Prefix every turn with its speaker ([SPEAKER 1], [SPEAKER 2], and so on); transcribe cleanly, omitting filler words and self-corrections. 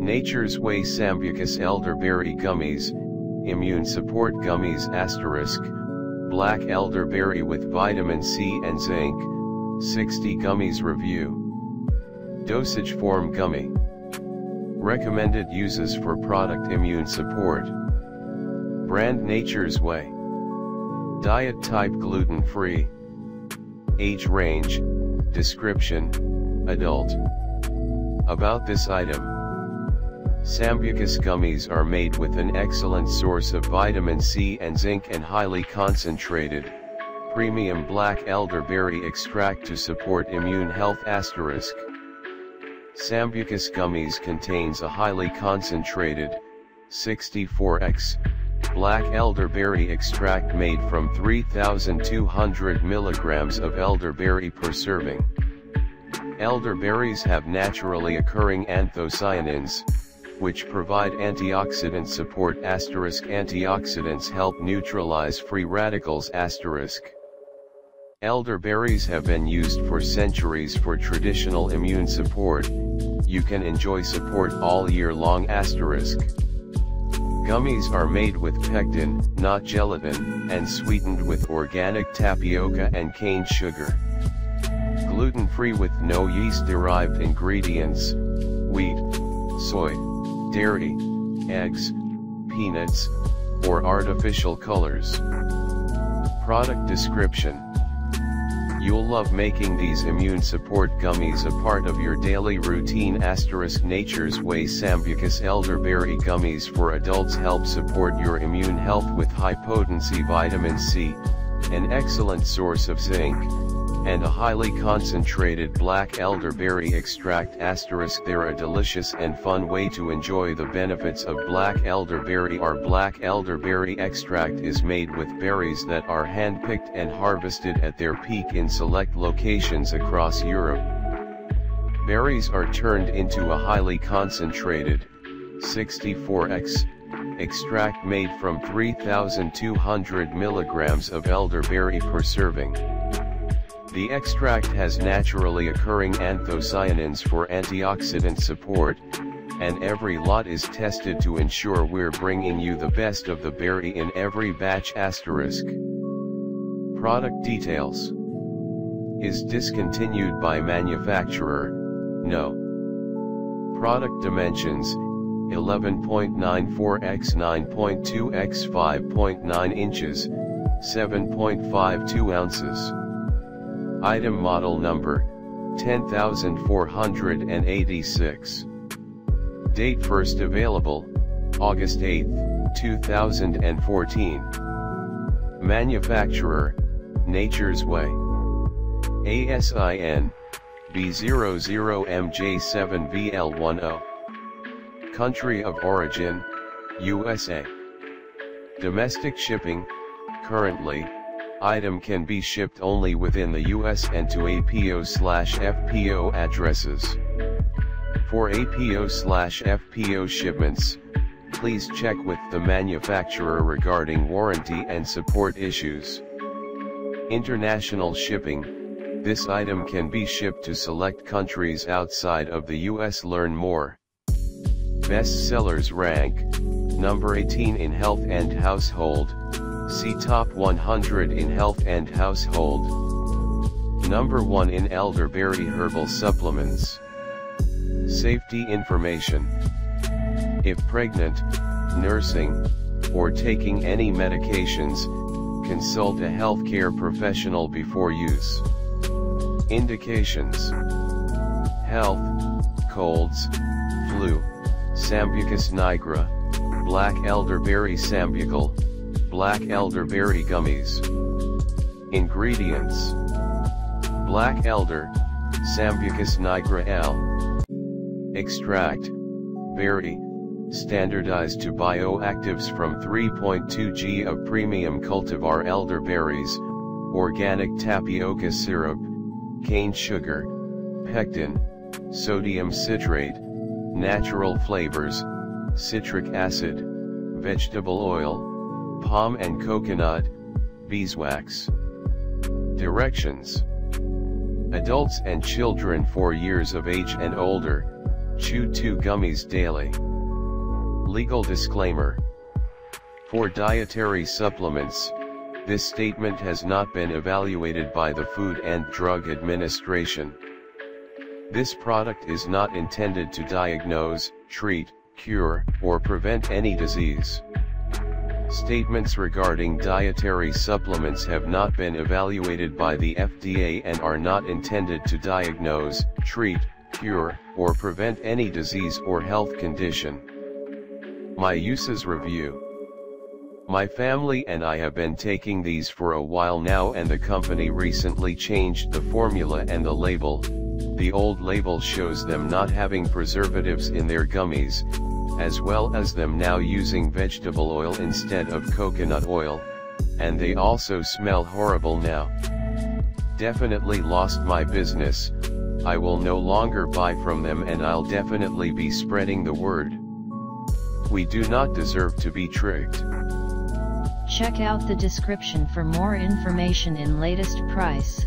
[SPEAKER 1] Nature's Way Sambucus Elderberry Gummies, Immune Support Gummies *, Black Elderberry with Vitamin C and Zinc, 60 Gummies Review. Dosage Form Gummy. Recommended uses for product immune support. Brand Nature's Way. Diet type gluten-free. Age range, description, adult. About this item. Sambucus gummies are made with an excellent source of vitamin C and zinc and highly concentrated, premium black elderberry extract to support immune health *. Sambucus gummies contains a highly concentrated, 64x, black elderberry extract made from 3,200 mg of elderberry per serving. Elderberries have naturally occurring anthocyanins, which provide antioxidant support *. Antioxidants help neutralize free radicals *. Elderberries have been used for centuries for traditional immune support. You can enjoy support all year long *. Gummies are made with pectin, not gelatin, and sweetened with organic tapioca and cane sugar. Gluten-free with no yeast-derived ingredients, wheat, soy, dairy, eggs, peanuts, or artificial colors. Product description. You'll love making these immune support gummies a part of your daily routine *. Nature's Way Sambucus Elderberry Gummies for adults help support your immune health with high-potency vitamin C, an excellent source of zinc, and a highly concentrated black elderberry extract *. They're a delicious and fun way to enjoy the benefits of black elderberry. Our black elderberry extract is made with berries that are hand-picked and harvested at their peak in select locations across Europe. Berries are turned into a highly concentrated, 64x, extract made from 3,200 mg of elderberry per serving. The extract has naturally occurring anthocyanins for antioxidant support, and every lot is tested to ensure we're bringing you the best of the berry in every batch *. Product details. Is discontinued by manufacturer? No. Product dimensions, 11.94 x 9.2 x 5.9 inches, 7.52 ounces. Item model number, 10486. Date first available, August 8, 2014. Manufacturer, Nature's Way. ASIN, B00MJ7VL10. Country of origin, USA. Domestic shipping, currently, item can be shipped only within the US and to APO/FPO addresses. For APO/FPO shipments, please check with the manufacturer regarding warranty and support issues. International shipping, this item can be shipped to select countries outside of the US. Learn more. Best sellers rank, number 18 in health and household. See top 100 in health and household. Number 1 in elderberry herbal supplements. Safety information. If pregnant, nursing, or taking any medications, consult a healthcare professional before use. Indications. Health, colds, flu, Sambucus nigra, black elderberry sambucal, black elderberry gummies. Ingredients. Black elder, Sambucus nigra L. Extract, berry, standardized to bioactives from 3.2 g of premium cultivar elderberries, organic tapioca syrup, cane sugar, pectin, sodium citrate, natural flavors, citric acid, vegetable oil, palm and coconut, beeswax. Directions. Adults and children 4 years of age and older, Chew 2 gummies daily. Legal disclaimer. For dietary supplements, this statement has not been evaluated by the Food and Drug Administration. This product is not intended to diagnose, treat, cure, or prevent any disease. Statements regarding dietary supplements have not been evaluated by the FDA and are not intended to diagnose, treat, cure, or prevent any disease or health condition. My uses review. My family and I have been taking these for a while now, and the company recently changed the formula and the label. The old label shows them not having preservatives in their gummies, as well as them now using vegetable oil instead of coconut oil, and they also smell horrible now. Definitely lost my business. I will no longer buy from them, and I'll definitely be spreading the word. We do not deserve to be tricked.
[SPEAKER 2] Check out the description for more information in latest price.